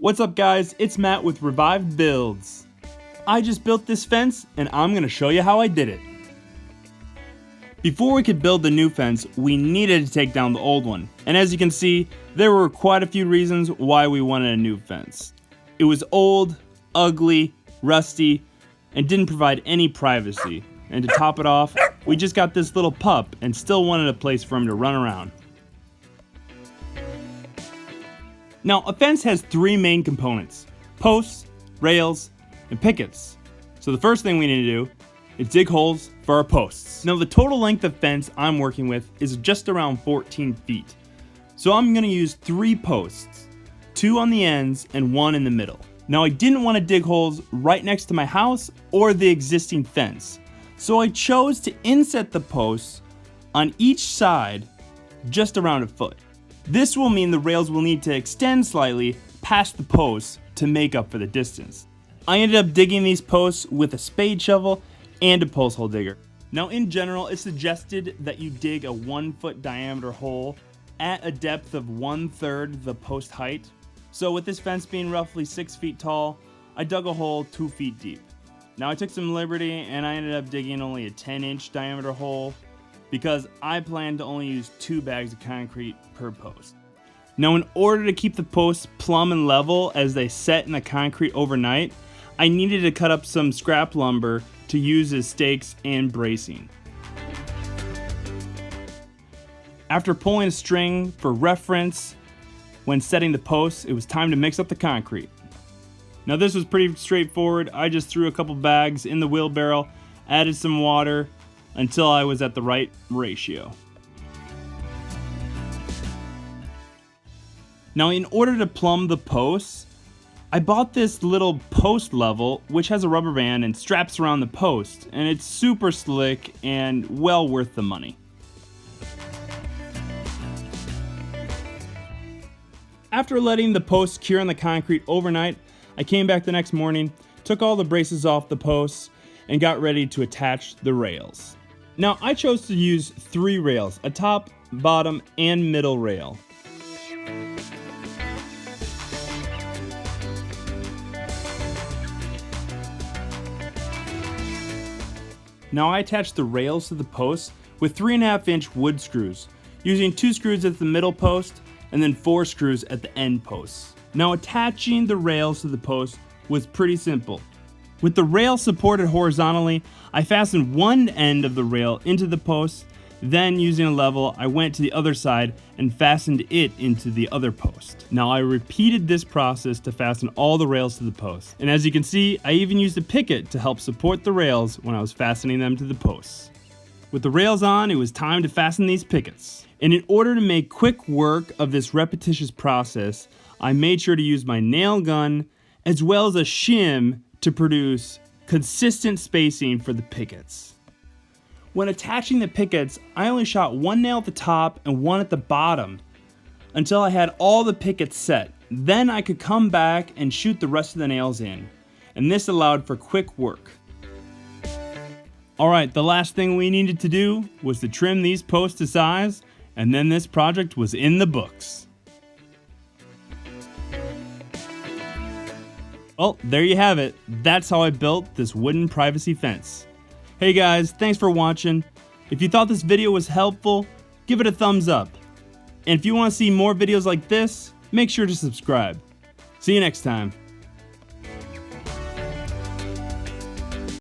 What's up guys, it's Matt with Revived Builds. I just built this fence and I'm going to show you how I did it. Before we could build the new fence, we needed to take down the old one. And as you can see, there were quite a few reasons why we wanted a new fence. It was old, ugly, rusty, and didn't provide any privacy. And to top it off, we just got this little pup and still wanted a place for him to run around. Now, a fence has three main components: posts, rails, and pickets. So the first thing we need to do is dig holes for our posts. Now, the total length of fence I'm working with is just around 14 feet. So I'm gonna use 3 posts, 2 on the ends and 1 in the middle. Now, I didn't wanna dig holes right next to my house or the existing fence. So I chose to inset the posts on each side just around a foot. This will mean the rails will need to extend slightly past the posts to make up for the distance. I ended up digging these posts with a spade shovel and a post hole digger. Now, in general, it's suggested that you dig a 1 foot diameter hole at a depth of 1/3 the post height. So with this fence being roughly 6 feet tall, I dug a hole 2 feet deep. Now, I took some liberty and I ended up digging only a 10-inch diameter hole because I plan to only use 2 bags of concrete per post. Now, in order to keep the posts plumb and level as they set in the concrete overnight, I needed to cut up some scrap lumber to use as stakes and bracing. After pulling a string for reference when setting the posts, it was time to mix up the concrete. Now, this was pretty straightforward. I just threw a couple bags in the wheelbarrow, added some water until I was at the right ratio. Now, in order to plumb the posts, I bought this little post level which has a rubber band and straps around the post, and it's super slick and well worth the money. After letting the posts cure on the concrete overnight, I came back the next morning, took all the braces off the posts, and got ready to attach the rails. Now, I chose to use 3 rails, a top, bottom, and middle rail. Now, I attached the rails to the posts with 3.5-inch wood screws, using 2 screws at the middle post and then 4 screws at the end posts. Now, attaching the rails to the post was pretty simple. With the rail supported horizontally, I fastened one end of the rail into the post, then using a level, I went to the other side and fastened it into the other post. Now, I repeated this process to fasten all the rails to the post. And as you can see, I even used a picket to help support the rails when I was fastening them to the posts. With the rails on, it was time to fasten these pickets. And in order to make quick work of this repetitious process, I made sure to use my nail gun as well as a shim to produce consistent spacing for the pickets. When attaching the pickets, I only shot 1 nail at the top and 1 at the bottom until I had all the pickets set. Then I could come back and shoot the rest of the nails in, and this allowed for quick work. Alright, the last thing we needed to do was to trim these posts to size, and then this project was in the books. Well, there you have it. That's how I built this wooden privacy fence. Hey guys, thanks for watching. If you thought this video was helpful, give it a thumbs up. And if you want to see more videos like this, make sure to subscribe. See you next time.